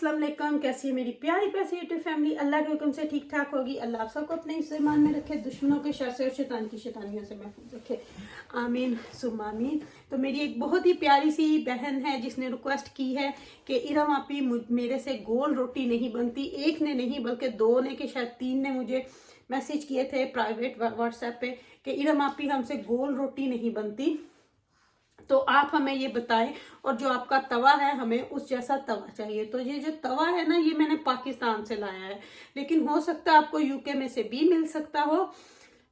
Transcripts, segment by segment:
अस्सलाम वालेकुम। कैसी है मेरी प्यारी प्यारी यूट्यूब फैमिली। अल्लाह के हुक्म से ठीक ठाक होगी। अल्लाह आप सबको अपने ईमान में रखे, दुश्मनों के शर से और शैतान की शैतानियों से महफूज रखे, आमीन सुम्मा आमीन। तो मेरी एक बहुत ही प्यारी सी बहन है जिसने रिक्वेस्ट की है कि इरम आपी मेरे से गोल रोटी नहीं बनती। एक ने नहीं बल्कि दो ने कि शायद तीन ने मुझे मैसेज किए थे प्राइवेट व्हाट्सएप पे कि इरम आपी हमसे गोल रोटी नहीं बनती, तो आप हमें ये बताएं, और जो आपका तवा है हमें उस जैसा तवा चाहिए। तो ये जो तवा है ना, ये मैंने पाकिस्तान से लाया है, लेकिन हो सकता है आपको यूके में से भी मिल सकता हो।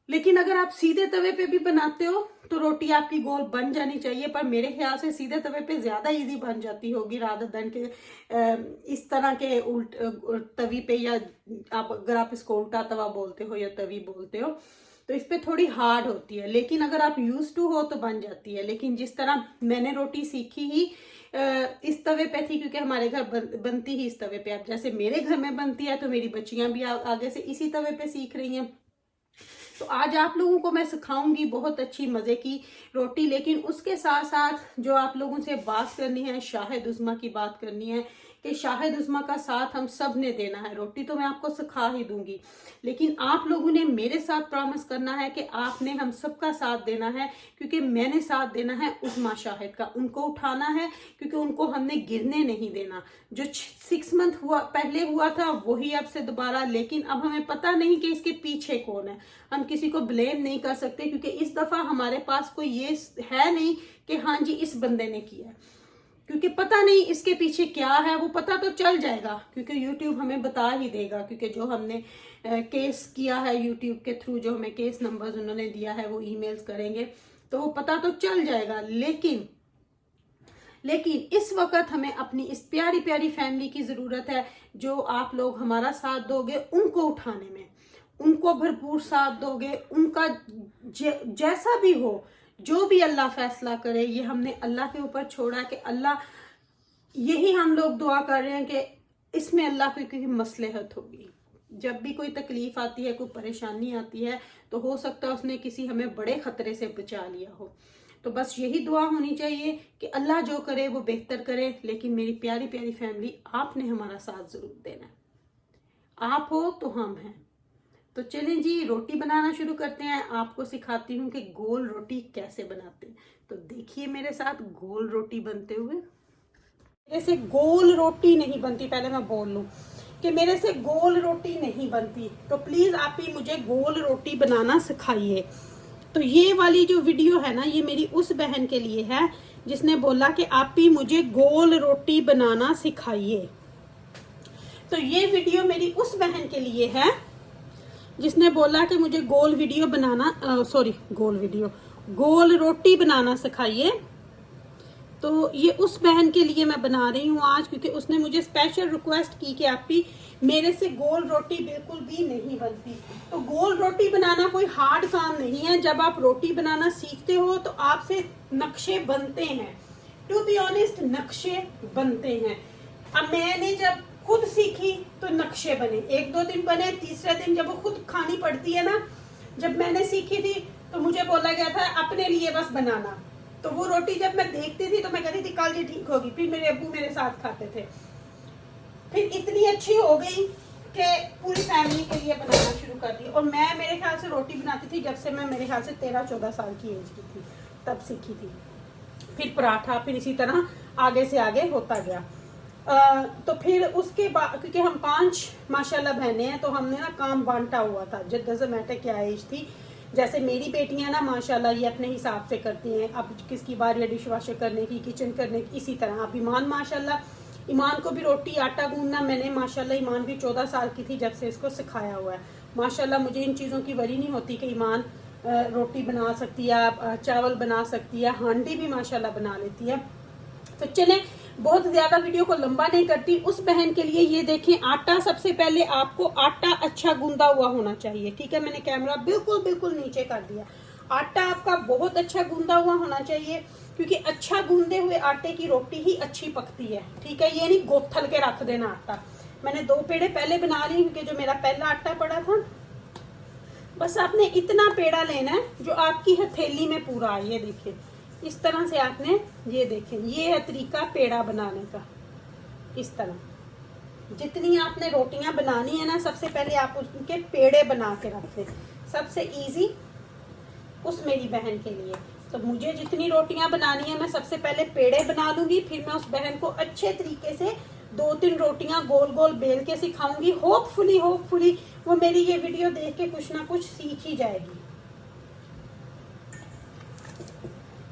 लेकिन अगर आप सीधे तवे पे भी बनाते हो तो रोटी आपकी गोल बन जानी चाहिए, पर मेरे ख्याल से सीधे तवे पे ज्यादा इजी बन जाती होगी रादर देन के इस तरह के उल्ट तवी पे, या आप अगर आप इसको उल्टा तवा बोलते हो या तवी बोलते हो तो इस पे थोड़ी हार्ड होती है। लेकिन अगर आप यूज टू हो तो बन जाती है। लेकिन जिस तरह मैंने रोटी सीखी ही इस तवे पे थी, क्योंकि हमारे घर बनती ही इस तवे पे। अब जैसे मेरे घर में बनती है तो मेरी बच्चियां भी आगे से इसी तवे पे सीख रही हैं। तो आज आप लोगों को मैं सिखाऊंगी बहुत अच्छी मजे की रोटी। लेकिन उसके साथ साथ जो आप लोगों से बात करनी है, शाहिद उज़्मा की बात करनी है कि शाहिद उज़्मा का साथ हम सब ने देना है। रोटी तो मैं आपको सिखा ही दूंगी, लेकिन आप लोगों ने मेरे साथ प्रॉमिस करना है कि आपने हम सबका साथ देना है, क्योंकि मैंने साथ देना है उज़्मा शाहिद का। उनको उठाना है क्योंकि उनको हमने गिरने नहीं देना। जो 6 मंथ पहले हुआ था वही अब से दोबारा। लेकिन अब हमें पता नहीं कि इसके पीछे कौन है, हम किसी को ब्लेम नहीं कर सकते, क्योंकि इस दफा हमारे पास कोई ये है नहीं कि हाँ जी इस बंदे ने किया है, क्योंकि पता नहीं इसके पीछे क्या है। वो पता तो चल जाएगा क्योंकि यूट्यूब हमें बता ही देगा, क्योंकि जो हमने केस किया है यूट्यूब के थ्रू, जो हमें केस नंबर्स उन्होंने दिया है वो ईमेल्स करेंगे तो वो पता तो चल जाएगा। लेकिन इस वक्त हमें अपनी इस प्यारी प्यारी फैमिली की जरूरत है, जो आप लोग हमारा साथ दोगे उनको उठाने में, उनको भरपूर साथ दोगे। उनका जैसा भी हो, जो भी अल्लाह फैसला करे, ये हमने अल्लाह के ऊपर छोड़ा कि अल्लाह, यही हम लोग दुआ कर रहे हैं कि इसमें अल्लाह की मसलहत होगी। जब भी कोई तकलीफ आती है, कोई परेशानी आती है, तो हो सकता है उसने किसी हमें बड़े खतरे से बचा लिया हो। तो बस यही दुआ होनी चाहिए कि अल्लाह जो करे वो बेहतर करे। लेकिन मेरी प्यारी प्यारी फैमिली, आपने हमारा साथ जरूर देना है। आप हो तो हम हैं। तो चलें जी, रोटी बनाना शुरू करते हैं। आपको सिखाती हूँ कि गोल रोटी कैसे बनाते हैं। तो देखिए मेरे साथ गोल रोटी बनते हुए। मेरे से गोल रोटी नहीं बनती, पहले मैं बोल लूँ कि मेरे से गोल रोटी नहीं बनती, तो प्लीज आप ही मुझे गोल रोटी बनाना सिखाइए। तो ये वाली जो वीडियो है ना, ये मेरी उस बहन के लिए है जिसने बोला कि आप ही मुझे गोल रोटी बनाना सिखाइए। तो ये वीडियो मेरी उस बहन के लिए है जिसने बोला कि मुझे गोल रोटी बनाना सिखाइए। तो ये उस बहन के लिए मैं बना रही हूँ आज, क्योंकि उसने मुझे स्पेशल रिक्वेस्ट की कि आप ही मेरे से गोल रोटी बिल्कुल भी नहीं बनती। तो गोल रोटी बनाना कोई हार्ड काम नहीं है। जब आप रोटी बनाना सीखते हो तो आपसे नक्शे बनते हैं। टू बी ऑनेस्ट, नक्शे बनते हैं। अब मैंने जब खुद सीखी तो नक्शे बने, 1-2 दिन बने, तीसरे दिन जब वो खुद खानी पड़ती है ना, जब मैंने सीखी थी तो मुझे बोला गया था अपने लिए बस बनाना। तो वो रोटी जब मैं देखती थी तो मैं कहती थी कल ये ठीक होगी। फिर मेरे अब्बू मेरे साथ खाते थे, फिर इतनी अच्छी हो गई कि पूरी फैमिली के लिए बनाना शुरू कर दी। और मैं मेरे ख्याल से रोटी बनाती थी जब से मैं मेरे ख्याल से 13-14 साल की एज की थी, तब सीखी थी। फिर पराठा, फिर इसी तरह आगे से आगे होता गया। तो फिर उसके बाद, क्योंकि हम 5 माशाल्लाह बहनें हैं, तो हमने ना काम बांटा हुआ था। जब डज़न्ट मैटर क्या एज थी, जैसे मेरी बेटियां ना माशाल्लाह ये अपने हिसाब से करती हैं। अब किसकी बारी है डिश वॉशर करने की, किचन करने की, इसी तरह। अब ईमान माशाल्लाह, ईमान को भी रोटी आटा गूंदना मैंने माशाल्लाह, ईमान भी 14 साल की थी जब से इसको सिखाया हुआ है। माशाल्लाह मुझे इन चीज़ों की वरी नहीं होती कि ईमान रोटी बना सकती है, चावल बना सकती है, हांडी भी माशाल्लाह बना लेती है। तो चलें, बहुत ज्यादा वीडियो को लंबा नहीं करती। उस बहन के लिए ये देखें, आटा सबसे पहले आपको आटा अच्छा गूंदा हुआ होना चाहिए। ठीक है, मैंने कैमरा बिल्कुल नीचे कर दिया। आटा आपका बहुत अच्छा गूंदा हुआ होना चाहिए, क्योंकि अच्छा गूंदे हुए आटे की रोटी ही अच्छी पकती है। ठीक है, ये नहीं गोथल के रख देना आटा। मैंने 2 पेड़े पहले बना ली, क्योंकि जो मेरा पहला आटा पड़ा था, बस आपने इतना पेड़ा लेना है जो आपकी हथेली में पूरा आए। ये देखिए, इस तरह से आपने, ये देखें, ये है तरीका पेड़ा बनाने का, इस तरह। जितनी आपने रोटियां बनानी है ना, सबसे पहले आप उनके पेड़े बना के रख लें, सबसे इजी उस मेरी बहन के लिए। तो मुझे जितनी रोटियां बनानी है मैं सबसे पहले पेड़े बना लूंगी, फिर मैं उस बहन को अच्छे तरीके से 2-3 रोटियां गोल गोल बेल के सिखाऊंगी। होपफुली वो मेरी ये वीडियो देख के कुछ ना कुछ सीख ही जाएगी।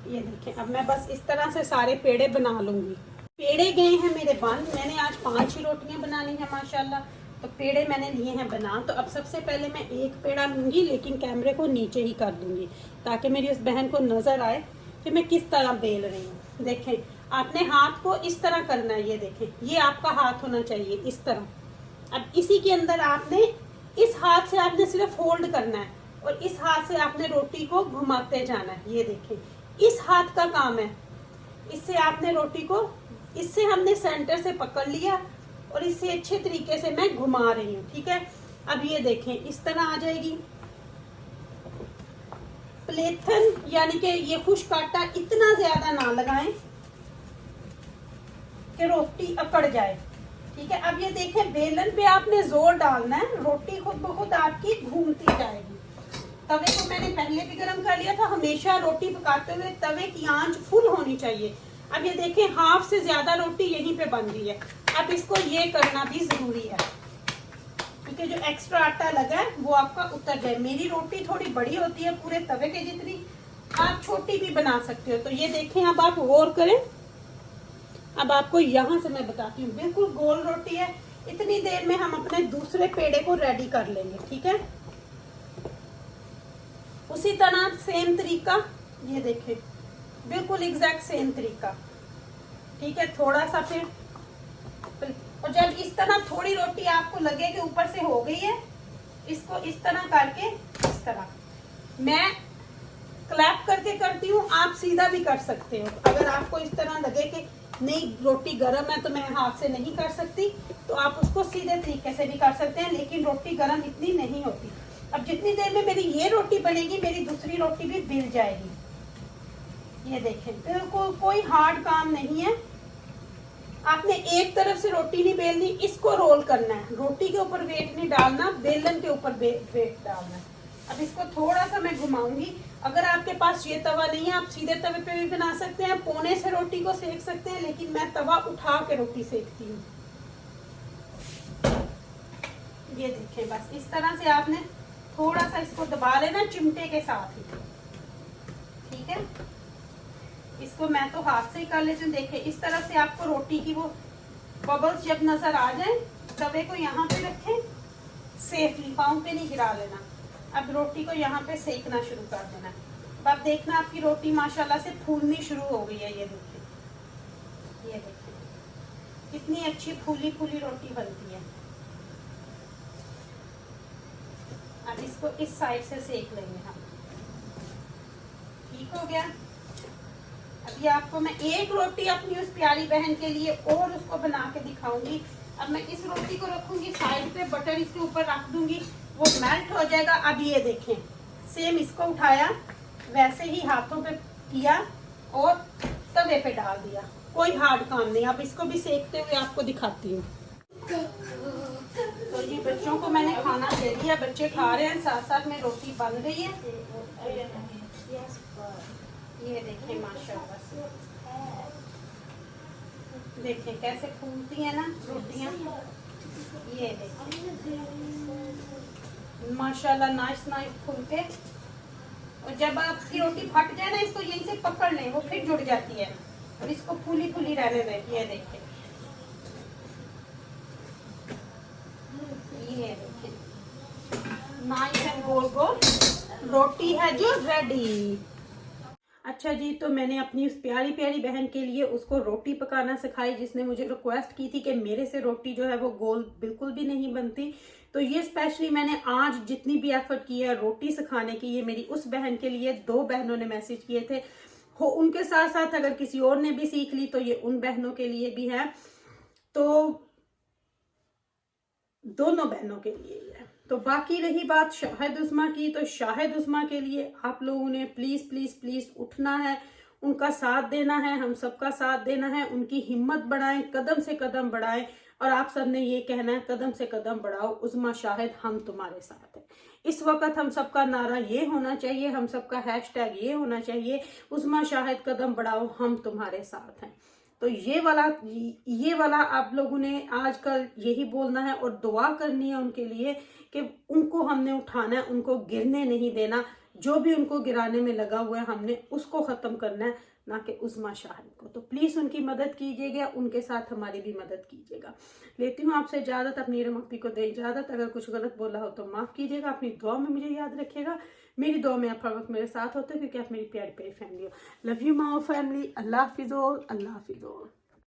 ये देखें, अब मैं बस इस तरह से सारे पेड़े बना लूंगी। पेड़े गए हैं मेरे बंद, मैंने आज 5 ही रोटियां बनानी है माशाल्लाह, तो पेड़े मैंने लिए हैं बना। तो अब सबसे पहले मैं एक पेड़ा लूंगी, लेकिन कैमरे को नीचे ही कर दूंगी ताकि मेरी उस बहन को नजर आए कि मैं किस तरह बेल रही हूँ। देखें, आपने हाथ को इस तरह करना है, ये देखें, ये आपका हाथ होना चाहिए इस तरह। अब इसी के अंदर आपने इस हाथ से आपने सिर्फ होल्ड करना है और इस हाथ से आपने रोटी को घुमाते जाना है। ये देखें, इस हाथ का काम है, इससे आपने रोटी को, इससे हमने सेंटर से पकड़ लिया और इससे अच्छे तरीके से मैं घुमा रही हूँ। ठीक है, अब ये देखें इस तरह आ जाएगी। प्लेथन यानी कि ये खुश्क आटा इतना ज्यादा ना लगाएं कि रोटी अकड़ जाए। ठीक है, अब ये देखें, बेलन पे आपने जोर डालना है, रोटी खुद ब खुद आपकी घूमती जाएगी। तवे को मैंने पहले भी गर्म कर लिया था। हमेशा रोटी पकाते हुए तवे की आंच फुल होनी चाहिए। अब ये देखें, हाफ से ज्यादा रोटी यहीं पे बन रही है। अब इसको ये करना भी जरूरी है क्योंकि जो एक्स्ट्रा आटा लगा है वो आपका उतर जाए। मेरी रोटी थोड़ी बड़ी होती है पूरे तवे के जितनी, आप छोटी भी बना सकते हो। तो ये देखें, अब आप गौर करें। अब आपको यहाँ से मैं बताती हूँ, बिल्कुल गोल रोटी है। इतनी देर में हम अपने दूसरे पेड़े को रेडी कर लेंगे। ठीक है, उसी तरह सेम तरीका, ये देखें, बिल्कुल एग्जैक्ट सेम तरीका। ठीक है, थोड़ा सा फिर, और जब इस तरह थोड़ी रोटी आपको लगे कि ऊपर से हो गई है, इसको इस तरह करके, इस तरह मैं क्लैप करके करती हूँ, आप सीधा भी कर सकते हो। अगर आपको इस तरह लगे कि नहीं रोटी गर्म है तो मैं हाथ से नहीं कर सकती, तो आप उसको सीधे तरीके से भी कर सकते हैं, लेकिन रोटी गर्म इतनी नहीं होती। अब जितनी देर में मेरी ये रोटी बनेगी, मेरी दूसरी रोटी भी बिल जाएगी। ये देखें, बिल्कुल कोई हार्ड काम नहीं है। आपने एक तरफ से रोटी नहीं बेलनी, इसको रोल करना है। रोटी के ऊपर वेट नहीं डालना, बेलन के ऊपर वेट डालना है। अब इसको थोड़ा सा मैं घुमाऊंगी। अगर आपके पास ये तवा नहीं है, आप सीधे तवे पे भी बना सकते हैं, कोने से रोटी को सेक सकते हैं, लेकिन मैं तवा उठा के रोटी सेकती हूँ। ये देखें, बस इस तरह से आपने थोड़ा सा इसको दबा लेना चिमटे के साथ ही। ठीक है, इसको मैं तो हाथ से ही कर लेती हूँ। देखें, इस तरफ से आपको रोटी की वो बबल्स जब नजर आ जाए, तवे को यहाँ पे रखें सेफली, पाँव पे नहीं गिरा लेना। अब रोटी को यहाँ पे सेकना शुरू कर देना। अब देखना आपकी रोटी माशाल्लाह से फूलनी शुरू हो गई है। ये देखिए, ये देखिए कितनी अच्छी फूली फूली रोटी बनती है। अब इसको इस साइड से सेक लेंगे हम। ठीक हो गया। अभी आपको मैं एक रोटी अपनी उस प्यारी बहन के लिए और उसको बना के दिखाऊंगी। अब मैं इस रोटी को रखूंगी साइड पे, बटर इसके ऊपर रख दूंगी, वो मेल्ट हो जाएगा। अब ये देखें, सेम इसको उठाया, वैसे ही हाथों पे किया और तवे पे डाल दिया। कोई हार्ड काम नहीं। अब इसको भी सेकते हुए आपको दिखाती हूँ। तो ये बच्चों को मैंने खाना दे दिया, बच्चे खा रहे हैं, साथ साथ में रोटी बन रही है। ये देखें माशाल्लाह से, देखें कैसे फूलती है ना रोटियां। ये देखें माशाल्लाह, नाइस नाइस फूल के। और जब आपकी रोटी फट जाए ना, इसको यहीं से पकड़ लें, वो फिर जुड़ जाती है। और इसको फूली फूली रहने दें। ये देखें, ये देखें, नाइस एंड गोल गोल रोटी है जो रेडी। अच्छा जी, तो मैंने अपनी उस प्यारी प्यारी बहन के लिए उसको रोटी पकाना सिखाई, जिसने मुझे रिक्वेस्ट की थी कि मेरे से रोटी जो है वो गोल बिल्कुल भी नहीं बनती। तो ये स्पेशली मैंने आज जितनी भी एफर्ट की है रोटी सिखाने की, ये मेरी उस बहन के लिए। 2 बहनों ने मैसेज किए थे, हो उनके साथ साथ अगर किसी और ने भी सीख ली तो ये उन बहनों के लिए भी है। तो दोनों बहनों के लिए है। तो बाकी रही बात शाहिद उस्मा की, तो शाहिद उस्मा के लिए आप लोगों ने प्लीज प्लीज प्लीज उठना है, उनका साथ देना है, हम सबका साथ देना है, उनकी हिम्मत बढ़ाएं, कदम से कदम बढ़ाएं। और आप सब ने ये कहना है कदम से कदम बढ़ाओ उज़्मा शाहिद हम तुम्हारे साथ हैं। इस वक्त हम सबका नारा ये होना चाहिए, हम सबका हैशटैग ये होना चाहिए, उज़्मा शाहिद कदम बढ़ाओ हम तुम्हारे साथ हैं। तो ये वाला आप लोगों ने आजकल यही बोलना है और दुआ करनी है उनके लिए कि उनको हमने उठाना है, उनको गिरने नहीं देना। जो भी उनको गिराने में लगा हुआ है हमने उसको खत्म करना है, ना कि उज़्मा शाहिद को। तो प्लीज उनकी मदद कीजिएगा, उनके साथ हमारी भी मदद कीजिएगा। लेती हूँ आपसे इजाजत, अपनी रमक्ति को दे इजाजत। अगर कुछ गलत बोला हो तो माफ कीजिएगा, अपनी दुआ में मुझे याद रखिएगा। मेरी दुआ में आप हर वक्त मेरे साथ होते हैं क्योंकि आप मेरी प्यारी प्यारी फैमिली हो। लव यू माओ फैमिली। अल्लाह हाफिज़। अल्लाह हाफिज़।